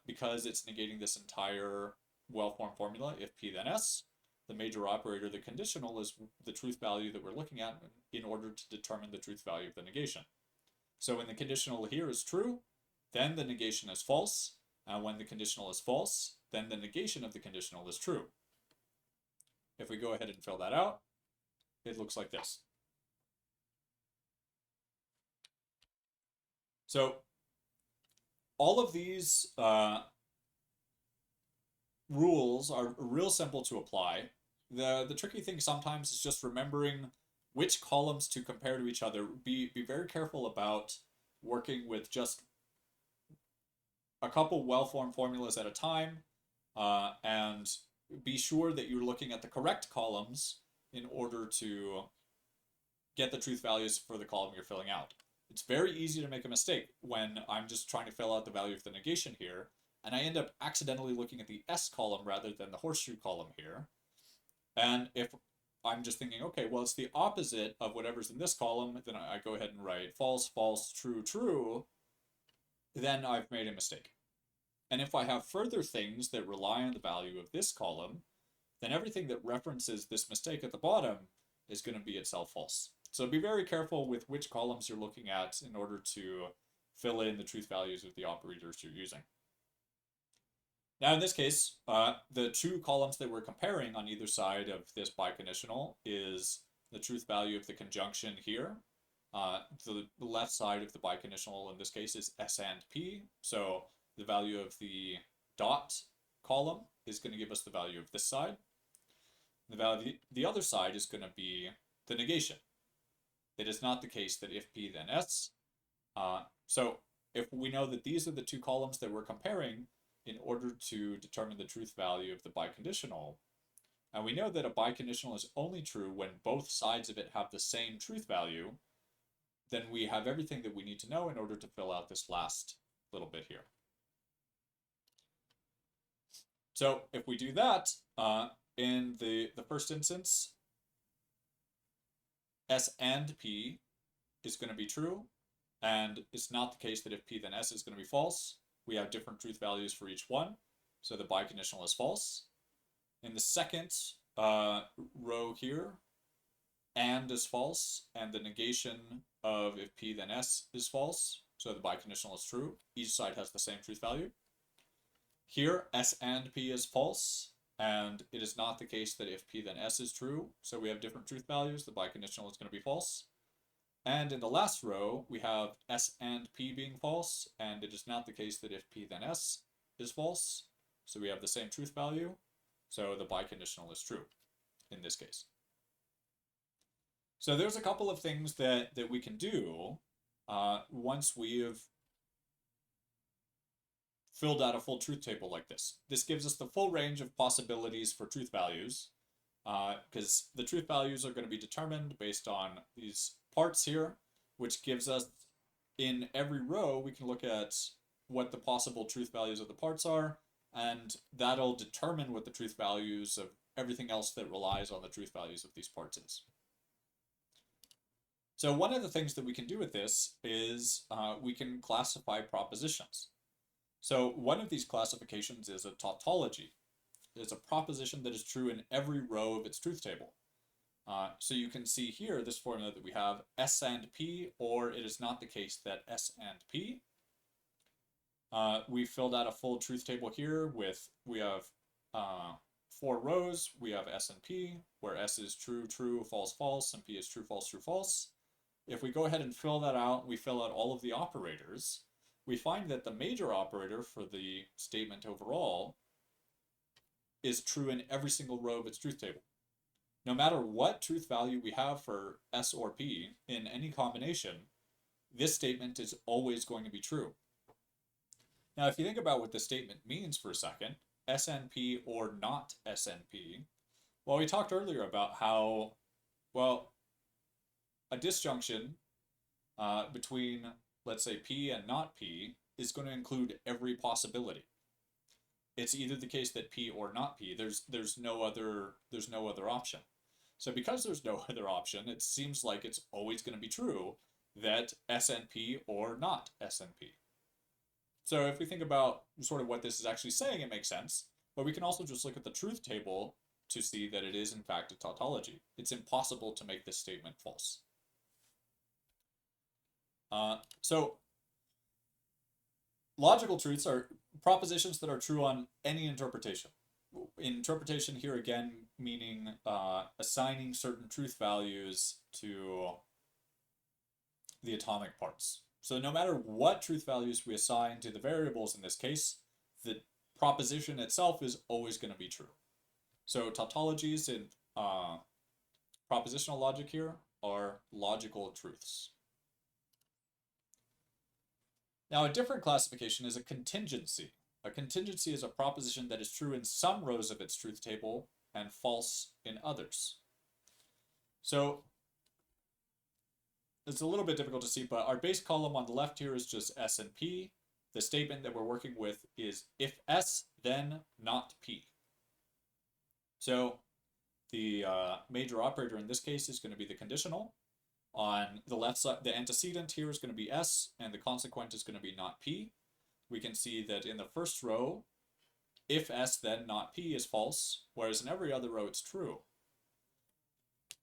because it's negating this entire well-formed formula, if P then S, the major operator, the conditional, is the truth value that we're looking at in order to determine the truth value of the negation. So when the conditional here is true, then the negation is false. And when the conditional is false, then the negation of the conditional is true. If we go ahead and fill that out, it looks like this. So all of these rules are real simple to apply. The tricky thing sometimes is just remembering which columns to compare to each other. Be very careful about working with just a couple well-formed formulas at a time, and be sure that you're looking at the correct columns in order to get the truth values for the column you're filling out. It's very easy to make a mistake when I'm just trying to fill out the value of the negation here, and I end up accidentally looking at the S column rather than the horseshoe column here. And if I'm just thinking, okay, well, it's the opposite of whatever's in this column, then I go ahead and write false, false, true, true, then I've made a mistake. And if I have further things that rely on the value of this column, then everything that references this mistake at the bottom is going to be itself false. So be very careful with which columns you're looking at in order to fill in the truth values of the operators you're using. Now in this case, the two columns that we're comparing on either side of this biconditional is the truth value of the conjunction here. The left side of the biconditional in this case is S and P. So the value of the dot column is going to give us the value of this side. The other side is going to be the negation. It is not the case that if P then S. So if we know that these are the two columns that we're comparing in order to determine the truth value of the biconditional, and we know that a biconditional is only true when both sides of it have the same truth value, then we have everything that we need to know in order to fill out this last little bit here. So if we do that, in the first instance, S and P is going to be true, and it's not the case that if P then S is going to be false. We have different truth values for each one, so the biconditional is false. In the second row here, and is false, and the negation of if P then S is false, so the biconditional is true. Each side has the same truth value. Here, S and P is false, and it is not the case that if P then S is true, so we have different truth values. The biconditional is going to be false. And in the last row, we have S and P being false, and it is not the case that if P then S is false, so we have the same truth value, so the biconditional is true in this case. So there's a couple of things that we can do once we have filled out a full truth table like this. This gives us the full range of possibilities for truth values, because the truth values are going to be determined based on these parts here, which gives us, in every row, we can look at what the possible truth values of the parts are, and that'll determine what the truth values of everything else that relies on the truth values of these parts is. So one of the things that we can do with this is we can classify propositions. So one of these classifications is a tautology. It's a proposition that is true in every row of its truth table. So you can see here this formula that we have S and P, or it is not the case that S and P. We filled out a full truth table here with, we have 4 rows. We have S and P, where S is true, true, false, false, and P is true, false, true, false. If we go ahead and fill that out, we fill out all of the operators, we find that the major operator for the statement overall is true in every single row of its truth table. No matter what truth value we have for S or P in any combination, this statement is always going to be true. Now, if you think about what this statement means for a second, SNP or not SNP, well, we talked earlier about how, well, a disjunction between, let's say, P and not P is going to include every possibility. It's either the case that P or not P. There's no other option. So because there's no other option, it seems like it's always going to be true that SNP or not SNP. So if we think about sort of what this is actually saying, it makes sense. But we can also just look at the truth table to see that it is in fact a tautology. It's impossible to make this statement false. So logical truths are propositions that are true on any interpretation. Interpretation here again meaning assigning certain truth values to the atomic parts. So no matter what truth values we assign to the variables in this case, the proposition itself is always going to be true. So tautologies in propositional logic here are logical truths. Now, a different classification is a contingency. A contingency is a proposition that is true in some rows of its truth table and false in others. So it's a little bit difficult to see, but our base column on the left here is just S and P. The statement that we're working with is if S, then not P. So the major operator in this case is going to be the conditional. On the left side, the antecedent here is going to be S, and the consequent is going to be not P. We can see that in the first row, if S, then not P is false, whereas in every other row it's true.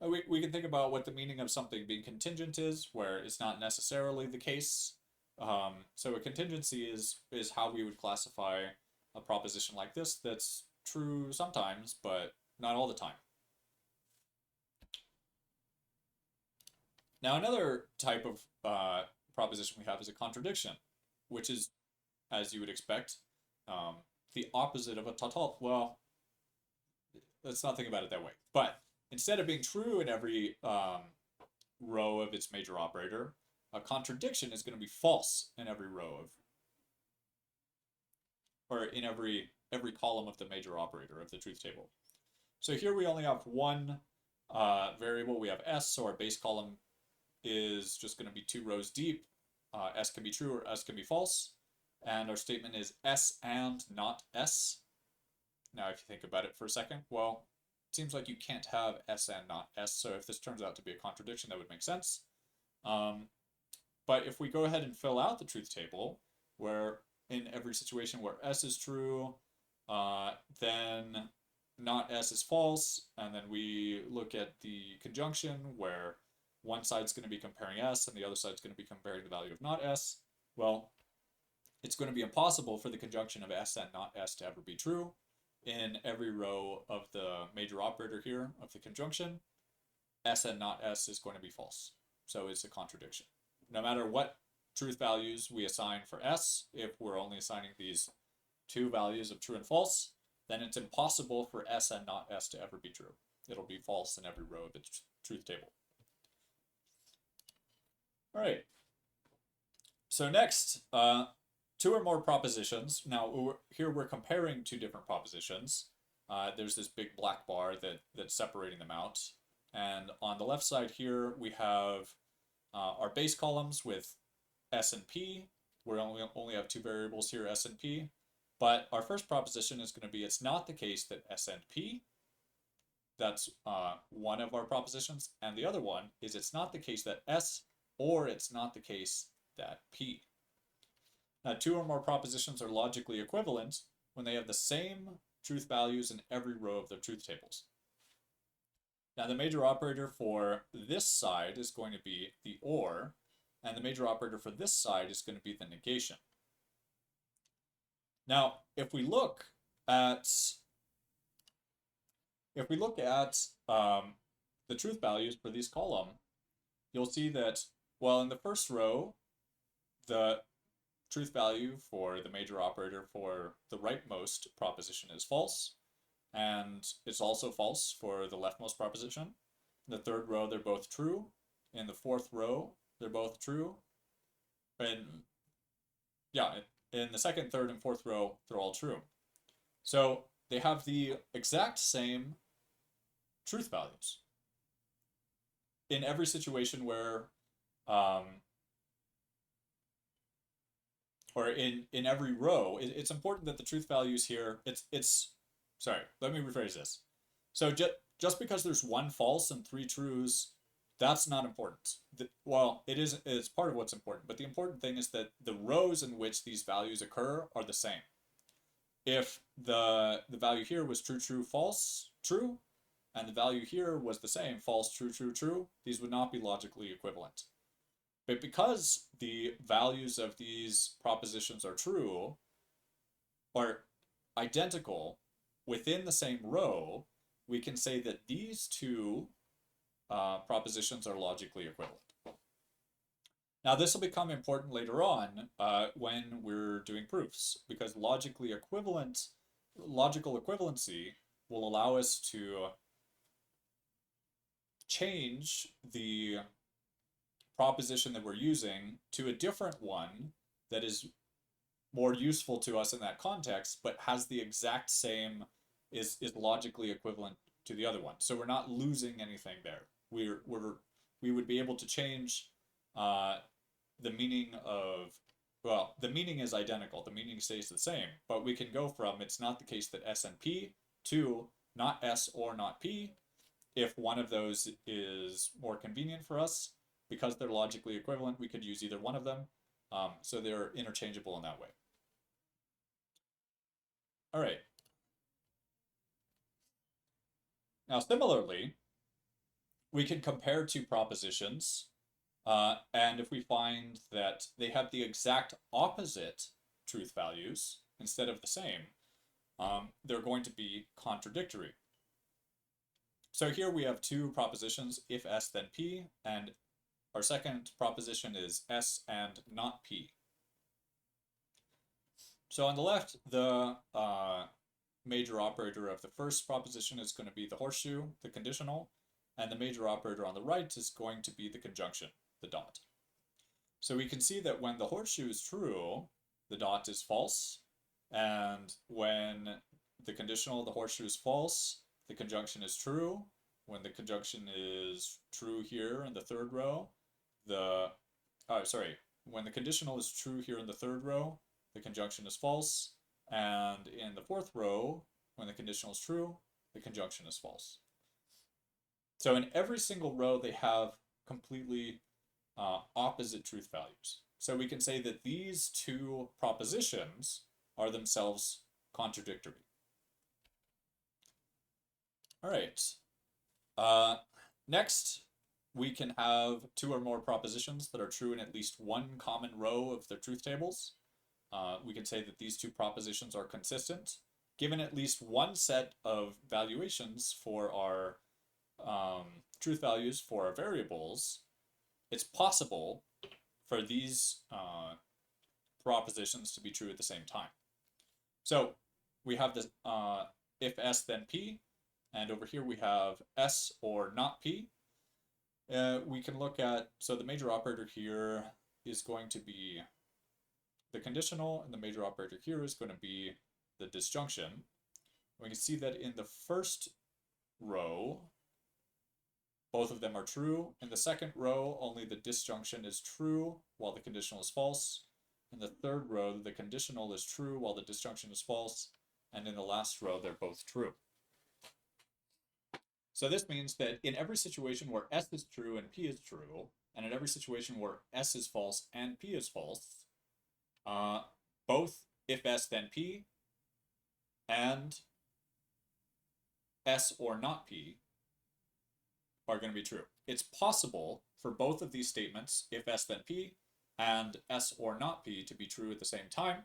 We can think about what the meaning of something being contingent is, where it's not necessarily the case. So a contingency is how we would classify a proposition like this that's true sometimes, but not all the time. Now, another type of proposition we have is a contradiction, which is, as you would expect, the opposite of a tautology. Well, let's not think about it that way. But instead of being true in every row of its major operator, a contradiction is going to be false in every row of, or in every column of the major operator of the truth table. So here we only have one variable. We have S, so our base column is just going to be 2 rows deep. S can be true or S can be false. And our statement is S and not S. Now, if you think about it for a second, well, it seems like you can't have S and not S. So if this turns out to be a contradiction, that would make sense. But if we go ahead and fill out the truth table, where in every situation where S is true, then not S is false, and then we look at the conjunction where one side's going to be comparing S and the other side's going to be comparing the value of not S, well, it's going to be impossible for the conjunction of S and not S to ever be true. In every row of the major operator here of the conjunction, S and not S is going to be false. So it's a contradiction. No matter what truth values we assign for S, if we're only assigning these 2 values of true and false, then it's impossible for S and not S to ever be true. It'll be false in every row of its truth table. All right. So next, 2 or more propositions. Now, here we're comparing 2 different propositions. There's this big black bar that's separating them out. And on the left side here, we have our base columns with S and P. We only have 2 variables here, S and P. But our first proposition is going to be, it's not the case that S and P. That's one of our propositions. And the other one is, it's not the case that S, or it's not the case that P. Now, 2 or more propositions are logically equivalent when they have the same truth values in every row of their truth tables. Now, the major operator for this side is going to be the or, and the major operator for this side is going to be the negation. Now, if we look at the truth values for these column, you'll see that, well, in the first row, the truth value for the major operator for the rightmost proposition is false, and it's also false for the leftmost proposition. In the third row, they're both true. In the fourth row, they're both true. And yeah, in the second, third, and fourth row, they're all true. So they have the exact same truth values in every situation where, or in every row. It's important that the truth values here. Sorry. Let me rephrase this. So just because there's one false and three trues, that's not important. Well, it is. It's part of what's important, but the important thing is that the rows in which these values occur are the same. If the value here was true, true, false, true, and the value here was the same, false, true, true, true, these would not be logically equivalent. But because the values of these propositions are true, or identical within the same row, we can say that these two propositions are logically equivalent. Now, this will become important later on when we're doing proofs, because logical equivalency will allow us to change the proposition that we're using to a different one that is more useful to us in that context, but has the exact same, is logically equivalent to the other one. So we're not losing anything there. We would be able to change the meaning of, well, the meaning is identical. The meaning stays the same, but we can go from it's not the case that S and P to not S or not P if one of those is more convenient for us. Because they're logically equivalent, we could use either one of them. So they're interchangeable in that way. All right. Now, similarly, we can compare two propositions, and if we find that they have the exact opposite truth values instead of the same, they're going to be contradictory. So here we have two propositions, if S then P, and our second proposition is S and not P. So on the left, the major operator of the first proposition is going to be the horseshoe, the conditional, and the major operator on the right is going to be the conjunction, the dot. So we can see that when the horseshoe is true, the dot is false, and when the conditional, the horseshoe is false, the conjunction is true. When the conjunction is true here in the third row, when the conditional is true here in the third row, the conjunction is false, and in the fourth row, when the conditional is true, the conjunction is false. So in every single row, they have completely opposite truth values. So we can say that these two propositions are themselves contradictory. All right. Next, we can have two or more propositions that are true in at least one common row of their truth tables. We can say that these two propositions are consistent. Given at least one set of valuations for our truth values for our variables, it's possible for these propositions to be true at the same time. So we have this if S then P, and over here we have S or not P. We can look at, so the major operator here is going to be the conditional, and the major operator here is going to be the disjunction. We can see that in the first row, both of them are true. In the second row, only the disjunction is true while the conditional is false. In the third row, the conditional is true while the disjunction is false. And in the last row, they're both true. So this means that in every situation where S is true and P is true, and in every situation where S is false and P is false, both if S then P and S or not P are going to be true. It's possible for both of these statements, if S then P and S or not P, to be true at the same time,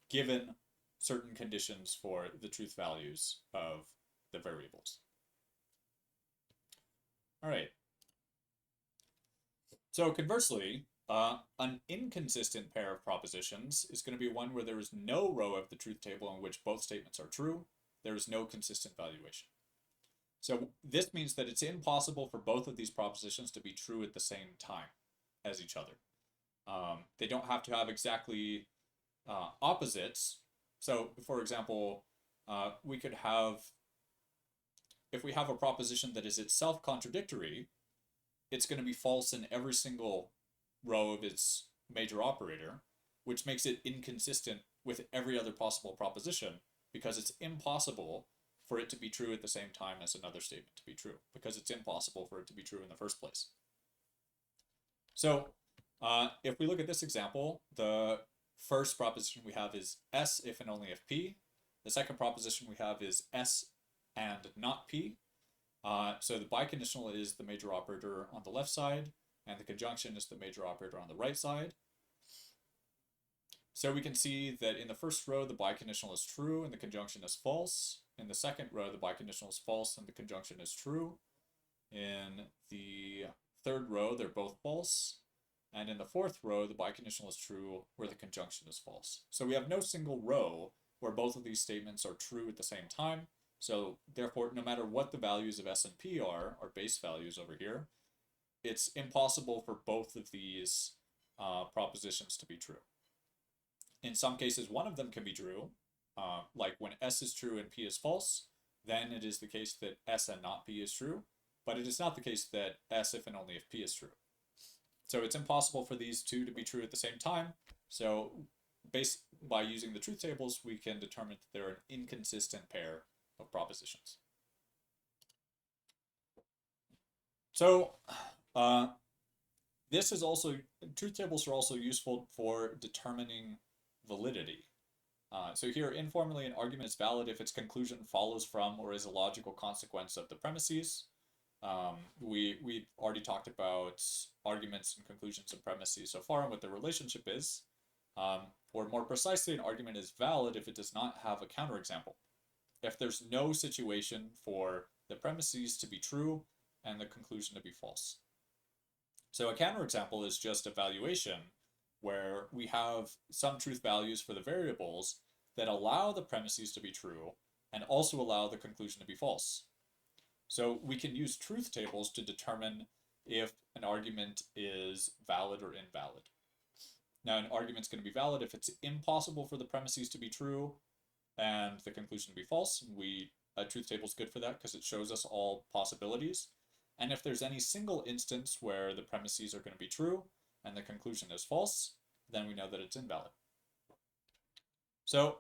given certain conditions for the truth values of the variables. All right. So conversely, an inconsistent pair of propositions is going to be one where there is no row of the truth table in which both statements are true. There is no consistent valuation. So this means that it's impossible for both of these propositions to be true at the same time as each other. They don't have to have exactly opposites. So, for example, we could have, if we have a proposition that is itself contradictory, it's going to be false in every single row of its major operator, which makes it inconsistent with every other possible proposition, because it's impossible for it to be true at the same time as another statement to be true, because it's impossible for it to be true in the first place. So if we look at this example, the first proposition we have is S if and only if P. The second proposition we have is S and not P. So the biconditional is the major operator on the left side, and the conjunction is the major operator on the right side. So we can see that in the first row, the biconditional is true and the conjunction is false. In the second row, the biconditional is false and the conjunction is true. In the third row, they're both false. And in the fourth row, the biconditional is true where the conjunction is false. So we have no single row where both of these statements are true at the same time. So therefore, no matter what the values of S and P are, our base values over here, it's impossible for both of these propositions to be true. In some cases, one of them can be true, like when S is true and P is false, then it is the case that S and not P is true, but it is not the case that S if and only if P is true. So it's impossible for these two to be true at the same time. So by using the truth tables, we can determine that they're an inconsistent pair of propositions. So this is also, truth tables are also useful for determining validity. So here, informally, an argument is valid if its conclusion follows from or is a logical consequence of the premises. We've already talked about arguments and conclusions and premises so far and what the relationship is. Or more precisely, an argument is valid if it does not have a counterexample. If there's no situation for the premises to be true and the conclusion to be false. So a counterexample is just a valuation where we have some truth values for the variables that allow the premises to be true and also allow the conclusion to be false. So we can use truth tables to determine if an argument is valid or invalid. Now, an argument is going to be valid if it's impossible for the premises to be true and the conclusion to be false. A truth table is good for that because it shows us all possibilities. And if there's any single instance where the premises are going to be true and the conclusion is false, then we know that it's invalid. So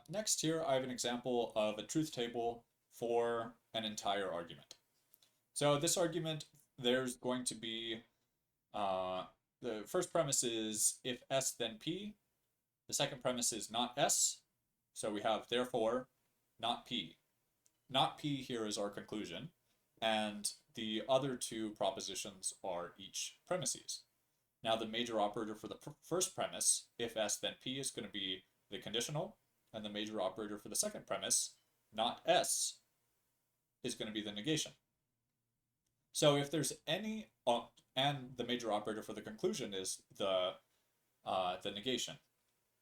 next here, I have an example of a truth table for an entire argument. So this argument, there's going to be, the first premise is if S then P. The second premise is not S. So we have therefore not P. Not P here is our conclusion. And the other two propositions are each premises. Now the major operator for the first premise, if S then P, is going to be the conditional, and the major operator for the second premise, not S, is going to be the negation. So if there's any, and the major operator for the conclusion is the negation.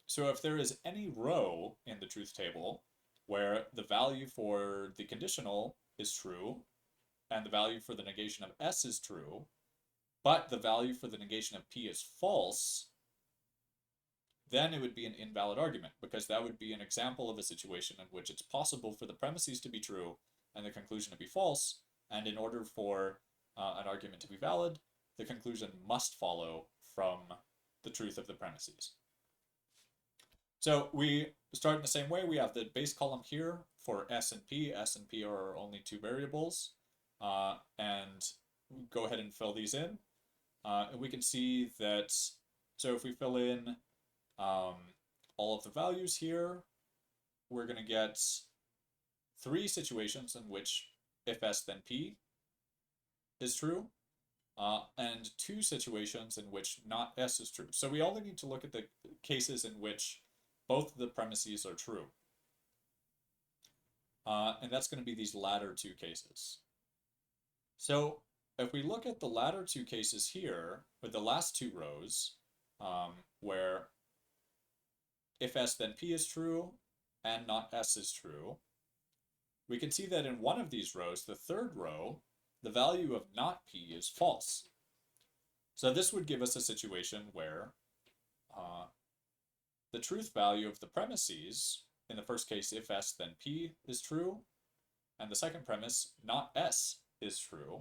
So if there is any row in the truth table where the value for the conditional is true, and the value for the negation of S is true, but the value for the negation of P is false, then it would be an invalid argument, because that would be an example of a situation in which it's possible for the premises to be true and the conclusion to be false, and in order for an argument to be valid, the conclusion must follow from the truth of the premises. So we start in the same way. We have the base column here for S and P. S and P are only two variables. And go ahead and fill these in. And we can see that, so if we fill in all of the values here, we're going to get 3 situations in which if S then P is true, and 2 situations in which not S is true. So we only need to look at the cases in which both of the premises are true. And that's going to be these latter two cases. So if we look at the latter two cases here, with the last two rows, where if S then P is true and not S is true, we can see that in one of these rows, the third row, the value of not P is false. So this would give us a situation where the truth value of the premises, in the first case, if S then P is true, and the second premise, not S is true,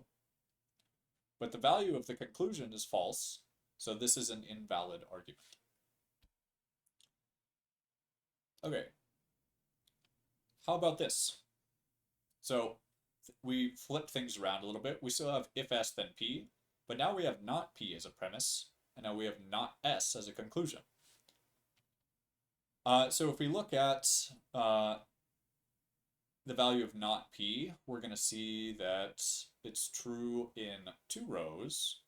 but the value of the conclusion is false, so this is an invalid argument. Okay, how about this? So we flip things around a little bit. We still have if S then P, but now we have not P as a premise, and now we have not S as a conclusion. So if we look at the value of not P, we're going to see that it's true in two rows,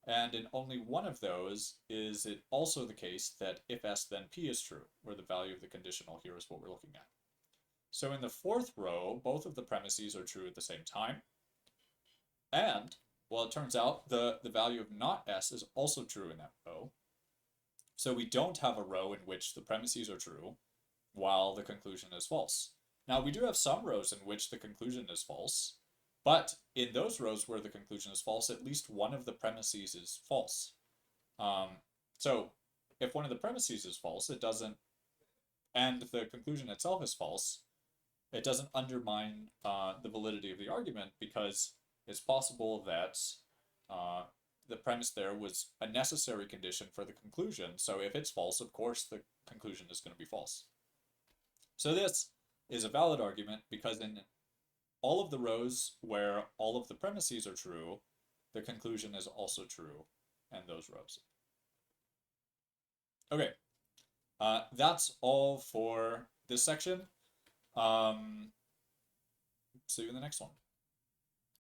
and in only one of those is it also the case that if S then P is true, where the value of the conditional here is what we're looking at. So in the fourth row, both of the premises are true at the same time. And, well, it turns out the value of not S is also true in that row. So we don't have a row in which the premises are true while the conclusion is false. Now, we do have some rows in which the conclusion is false, but in those rows where the conclusion is false, at least one of the premises is false. So if one of the premises is false, it doesn't, and the conclusion itself is false, it doesn't undermine the validity of the argument, because it's possible that the premise there was a necessary condition for the conclusion. So if it's false, of course, the conclusion is going to be false. So this is a valid argument because in all of the rows where all of the premises are true, the conclusion is also true in those rows. Okay, that's all for this section. See you in the next one.